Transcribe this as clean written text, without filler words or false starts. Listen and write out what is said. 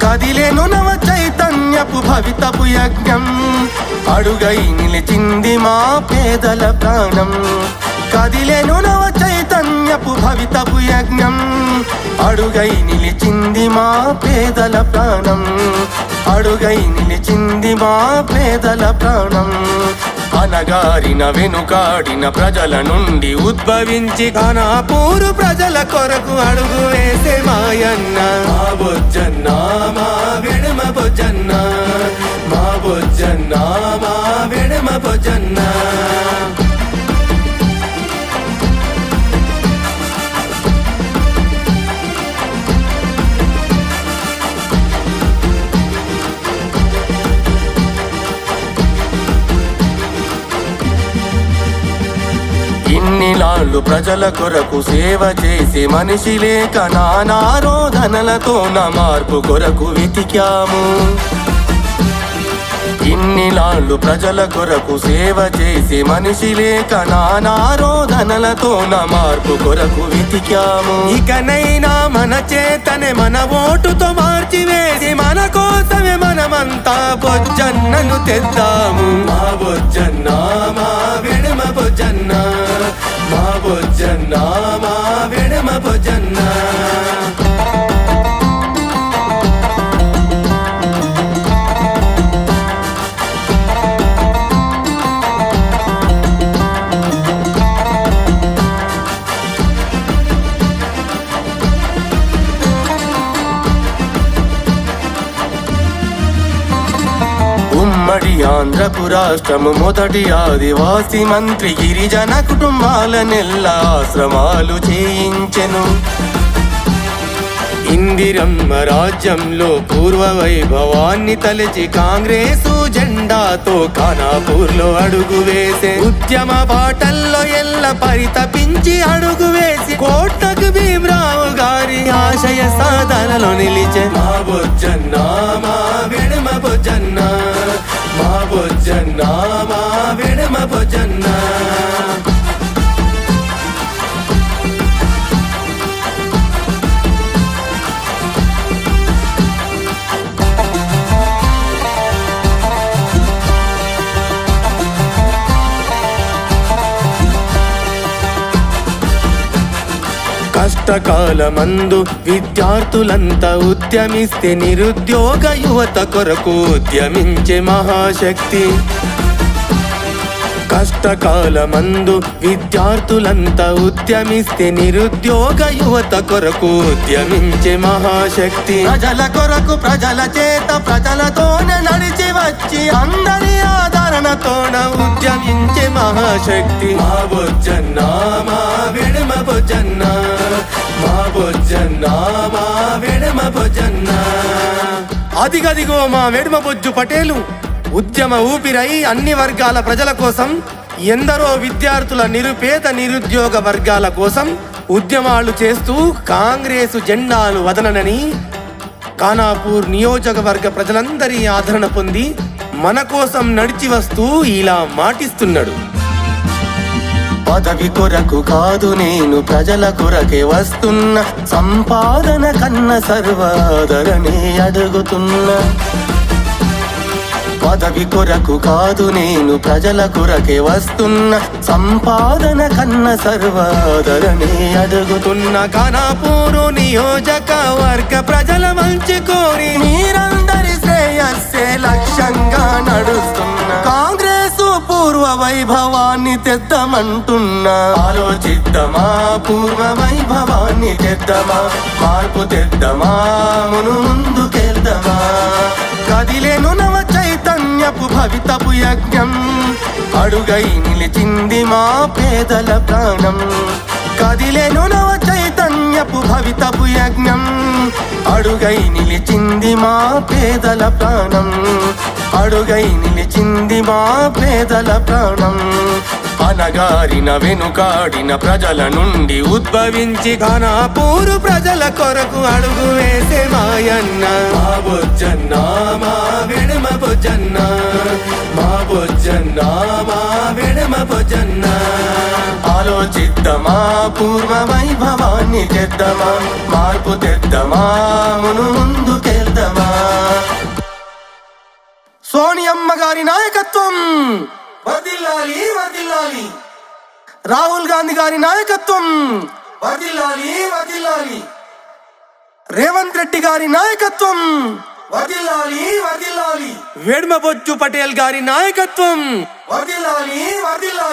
కదిలేను నవ చైతన్యపు భవితపు యజ్ఞం, అడుగై నిలిచింది మా పేదల ప్రాణం. కదిలేను నవ చైతన్యపు భవితపు యజ్ఞం, అడుగై నిలిచింది మా పేదల ప్రాణం. అడుగై నిలిచింది మా పేదల ప్రాణం. అనగారిన వెనుకాడిన ప్రజల నుండి ఉద్భవించి ఘనపూరు ప్రజల కొరకు అడుగు వేసే మాయన్న. మా బొజ్జన్న మా వెడమ బొజ్జన్న, మా బొజ్జన్న మా వెడమ బొజ్జన్న. ఇన్నిలాళ్ళు ప్రజల కొరకు సేవ చేసి మనిషి లేక నానారోధనలతో నా మార్పు కొరకు వెతికాము. ఇన్నిలాళ్ళు ప్రజల కొరకు సేవ చేసి మనిషి లేక నానారోధనలతో నా మార్పు కొరకు వెతికాము. ఇకనైనా మన చేతనే మన ఓటుతో మార్చివేసి మన కోసమే మనమంతా బొజ్జన్నను తెద్దాము. మా బొజ్జన్న మా వెడమ బొజ్జన్న, మా బొజ్జన్న మా వెడమ బొజ్జన్న. ఉమ్మడి ఆంధ్రకు రాష్ట్రము మొదటి ఆదివాసి మంత్రి గిరిజన కుటుంబాల నెల్ల ఆశ్రమాలు చేయించెను. ఇందిరమ్మ రాజ్యంలో పూర్వ వైభవాన్ని తలచి కాంగ్రెసు జెండాతో ఖానాపూర్లో అడుగు వేసే. ఉద్యమ బాటల్లో ఎల్ల పరితపించి అడుగు వేసి కోటకు భీమరావు గారి ఆశయ సాధనలో నిలిచే. మా బొజ్జన్న మా వెడమ బొజ్జన్న, మా బొజ్జన్న మా వెడమ బొజ్జన్న. కష్టకాలమందు విద్యార్థులంతా ఉద్యమిస్తే నిరుద్యోగ యువత కొరకు ఉద్యమించే మహాశక్తి. కష్టకాలమందు విద్యార్థులంతా ఉద్యమిస్తే నిరుద్యోగ యువత కొరకు ఉద్యమించే మహాశక్తి. ప్రజల కొరకు ప్రజల చేత ప్రజలతోనే నడిచి వచ్చి అందరి ఆదరణతోన ఉద్యమించే మహాశక్తి. మా బొజ్జన్న మా వెడమ బొజ్జన్న, మా బొజ్జన్న మా వెడమ బొజ్జన్న. అదిగదిగో మా వెడమ బొజ్జు పటేలు ఉద్యమ ఊపిరై అన్ని వర్గాల ప్రజల కోసం, ఎందరో విద్యార్థుల నిరుపేద నిరుద్యోగ వర్గాల కోసం ఉద్యమాలు చేస్తూ కాంగ్రెసు జెండాను వదలనని ఖానాపూర్ నియోజకవర్గ ప్రజలందరి ఆదరణ పొంది మన కోసం నడిచి వస్తూ ఇలా మాటిస్తున్నాడు. పదవి కొరకు కాదు నేను ప్రజల కొరకే వస్తున్నా, సంపాదన కన్న సర్వాదరణే అడుగుతున్నా. పదవి కొరకు కాదు నేను ప్రజల కొరకే వస్తున్నా, సంపాదన కన్న సర్వాదరణే అడుగుతున్నా. ఖానాపూరు నియోజకవర్గ ప్రజల మంచి కోరి మీరందరి శ్రేయస్సే లక్ష్యంగా నడుస్తున్నా. కాంగ్రెసు పూర్వ వైభవాన్ని తెద్దామంటున్నా. ఆలోచిద్దామా పూర్వ వైభవాన్ని తెద్దామా, మార్పు తెద్దామా, ముందుకెళ్దామా. కదిలేను నవ చైతన్యపు భవితపు యజ్ఞం, అడుగై నిలిచింది మా పేదల ప్రాణం. కదిలేను నవ చైతన్యపు భవితపు యజ్ఞం, అడుగై నిలిచింది మా పేదల ప్రాణం. అడుగై నిలిచింది మా పేదల ప్రాణం. అనగారిన వెనుకాడిన ప్రజల నుండి ఉద్భవించి ఖానాపూరు ప్రజల కొరకు అడుగు వేసే మాయన్న. మా బొజ్జన్న మా వెడమ బొజ్జన్న, మా బొజ్జన్న మా వెడమ బొజ్జన్న. ఆలోచిద్దామా పూర్వ వైభవాన్ని తెద్దామా, మార్పు తెద్దామా, ముందుకెళ్దామా. సోనియమ్మ గారి నాయకత్వం వర్ధిల్లాలి వర్ధిల్లాలి, రాహుల్ గాంధీ గారి నాయకత్వం వర్ధిల్లాలి వర్ధిల్లాలి, రేవంత్ రెడ్డి గారి నాయకత్వం వర్ధిల్లాలి వర్ధిల్లాలి, వేడ్మబొజ్జు పటేల్ గారి నాయకత్వం వర్ధిల్లాలి వర్ధిల్లాలి.